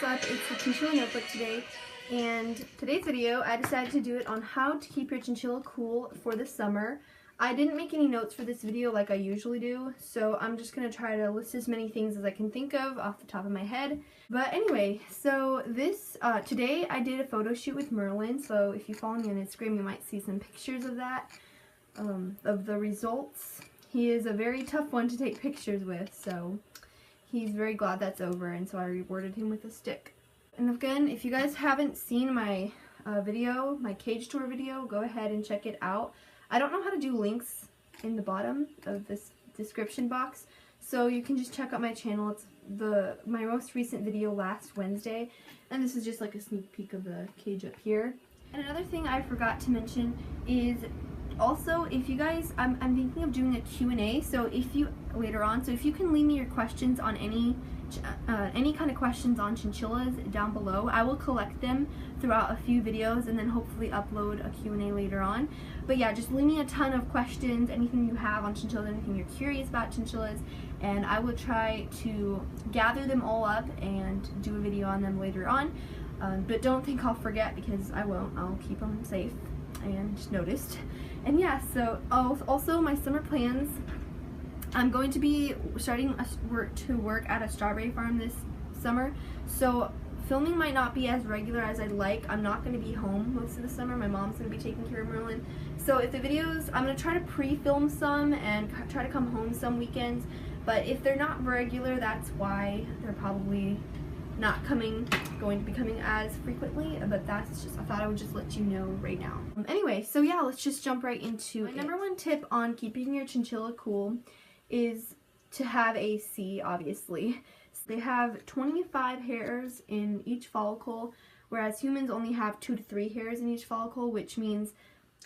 up? It's the Chinchilla notebook today, and today's video I decided to do it on how to keep your chinchilla cool for the summer. I didn't make any notes for this video like I usually do, so I'm just going to try to list as many things as I can think of off the top of my head. But anyway, so today I did a photo shoot with Merlin, so if you follow me on Instagram you might see some pictures of that, of the results. He is a very tough one to take pictures with, so he's very glad that's over, and so I rewarded him with a stick. And again, if you guys haven't seen my video, my cage tour video, go ahead and check it out. I don't know how to do links in the bottom of this description box, so you can just check out my channel. It's my most recent video last Wednesday, and this is just like a sneak peek of the cage up here. And another thing I forgot to mention is also, if you guys, I'm thinking of doing a Q&A, so if you can leave me your questions on any kind of questions on chinchillas down below. I will collect them throughout a few videos and then hopefully upload a Q&A later on. But yeah, just leave me a ton of questions, anything you have on chinchillas, anything you're curious about chinchillas, and I will try to gather them all up and do a video on them later on. But don't think I'll forget, because I won't. I'll keep them safe and noticed. And yeah, so also my summer plans. I'm going to be starting to work at a strawberry farm this summer, so filming might not be as regular as I'd like. I'm not going to be home most of the summer. My mom's going to be taking care of Merlin. So if the videos, I'm going to try to pre-film some and try to come home some weekends, but if they're not regular, that's why they're probably not going to be coming as frequently, but that's just, I thought I would just let you know right now. Anyway, so yeah, let's just jump right into it. My number one tip on keeping your chinchilla cool is to have AC, obviously. So they have 25 hairs in each follicle, whereas humans only have 2 to 3 hairs in each follicle, which means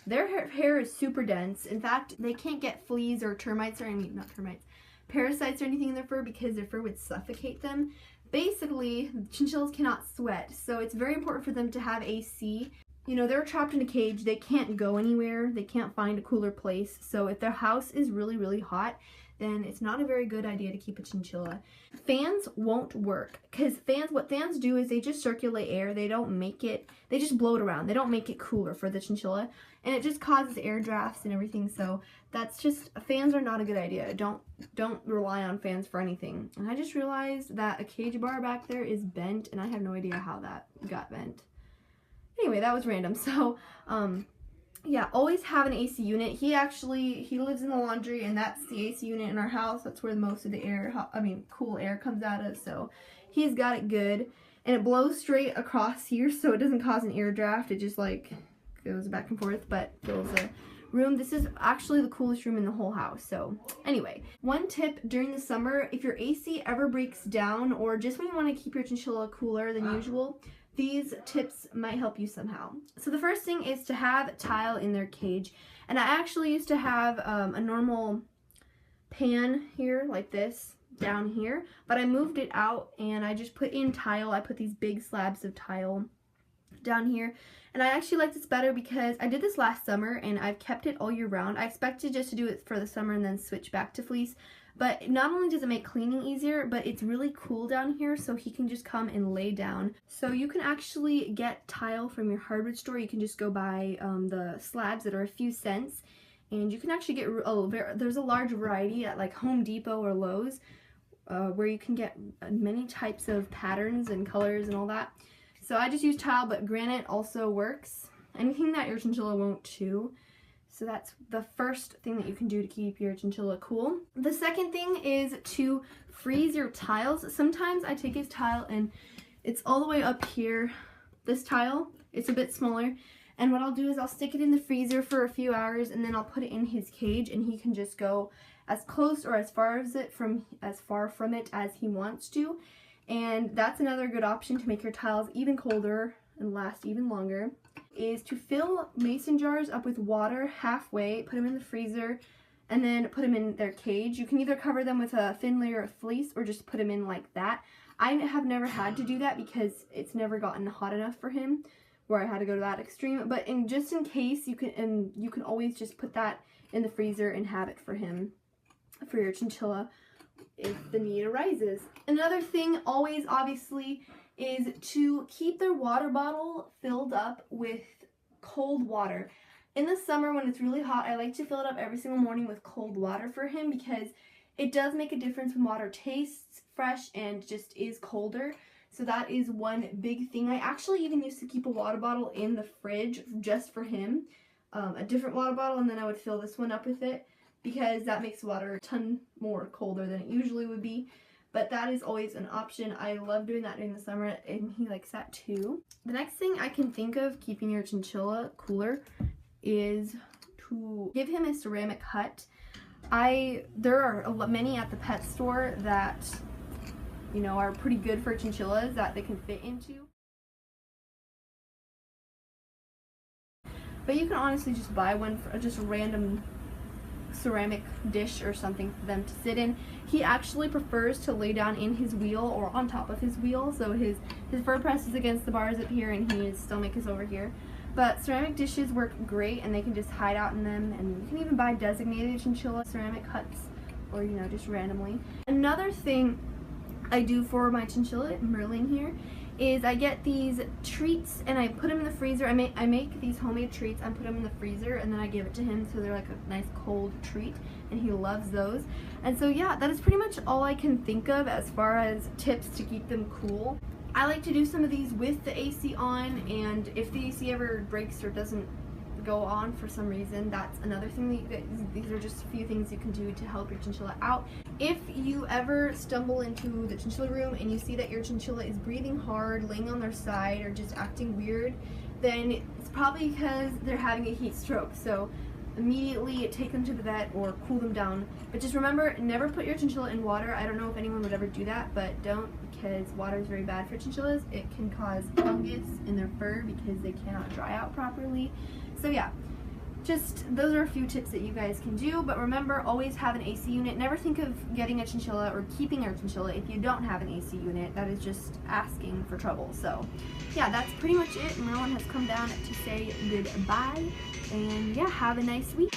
their hair is super dense. In fact, they can't get fleas or termites, or I mean, not termites, parasites or anything in their fur, because their fur would suffocate them. Basically, chinchillas cannot sweat, so it's very important for them to have AC. You know, they're trapped in a cage, they can't go anywhere, they can't find a cooler place, so if their house is really, really hot, then it's not a very good idea to keep a chinchilla. Fans won't work, because what fans do is they just circulate air, they just blow it around, they don't make it cooler for the chinchilla, and it just causes air drafts and everything, so fans are not a good idea. Don't rely on fans for anything. And I just realized that a cage bar back there is bent, and I have no idea how that got bent. Anyway, that was random. So, yeah, always have an AC unit. He lives in the laundry, and that's the AC unit in our house. That's where most of the cool air comes out of, so he's got it good. And it blows straight across here, so it doesn't cause an air draft. It just like goes back and forth, but fills the room. This is actually the coolest room in the whole house. So anyway, one tip during the summer, if your AC ever breaks down, or just when you want to keep your chinchilla cooler than usual, these tips might help you somehow. So the first thing is to have tile in their cage. And I actually used to have a normal pan here like this down here, but I moved it out and I just put in tile. I put these big slabs of tile down here, and I actually like this better because I did this last summer and I've kept it all year round. I expected just to do it for the summer and then switch back to fleece, but not only does it make cleaning easier, but it's really cool down here, so he can just come and lay down. So you can actually get tile from your hardwood store. You can just go buy the slabs that are a few cents, and you can actually get there's a large variety at like Home Depot or Lowe's, where you can get many types of patterns and colors and all that. So I just use tile, but granite also works. Anything that your chinchilla won't chew. So that's the first thing that you can do to keep your chinchilla cool. The second thing is to freeze your tiles. Sometimes I take his tile and it's all the way up here. This tile, it's a bit smaller. And what I'll do is I'll stick it in the freezer for a few hours, and then I'll put it in his cage, and he can just go as close or as far from it as he wants to. And that's another good option to make your tiles even colder and last even longer, is to fill mason jars up with water halfway, put them in the freezer, and then put them in their cage. You can either cover them with a thin layer of fleece or just put them in like that. I have never had to do that because it's never gotten hot enough for him where I had to go to that extreme, but just in case, you can always just put that in the freezer and have it for him, for your chinchilla, if the need arises. Another thing always, obviously, is to keep their water bottle filled up with cold water. In the summer when it's really hot, I like to fill it up every single morning with cold water for him because it does make a difference when water tastes fresh and just is colder. So that is one big thing. I actually even used to keep a water bottle in the fridge just for him, a different water bottle, and then I would fill this one up with it because that makes water a ton more colder than it usually would be. But that is always an option. I love doing that during the summer, and he likes that too. The next thing I can think of keeping your chinchilla cooler is to give him a ceramic hut. There are many at the pet store that, you know, are pretty good for chinchillas that they can fit into. But you can honestly just buy one for just a random ceramic dish or something for them to sit in. He actually prefers to lay down in his wheel or on top of his wheel, so his fur press is against the bars up here and his stomach is over here. But ceramic dishes work great, and they can just hide out in them, and you can even buy designated chinchilla ceramic huts, or, you know, just randomly. Another thing I do for my chinchilla, Merlin here, is I get these treats and I put them in the freezer. I make these homemade treats and put them in the freezer, and then I give it to him, so they're like a nice cold treat, and he loves those. And so yeah, that is pretty much all I can think of as far as tips to keep them cool. I like to do some of these with the AC on, and if the AC ever breaks or doesn't go on for some reason, that's another thing. These are just a few things you can do to help your chinchilla out. If you ever stumble into the chinchilla room and you see that your chinchilla is breathing hard, laying on their side, or just acting weird, then it's probably because they're having a heat stroke. So immediately take them to the vet or cool them down. But just remember, never put your chinchilla in water. I don't know if anyone would ever do that, but don't, because water is very bad for chinchillas. It can cause fungus in their fur because they cannot dry out properly. So yeah, just those are a few tips that you guys can do. But remember, always have an AC unit. Never think of getting a chinchilla or keeping your chinchilla if you don't have an AC unit. That is just asking for trouble. So yeah, that's pretty much it. Merlin has come down to say goodbye. And yeah, have a nice week.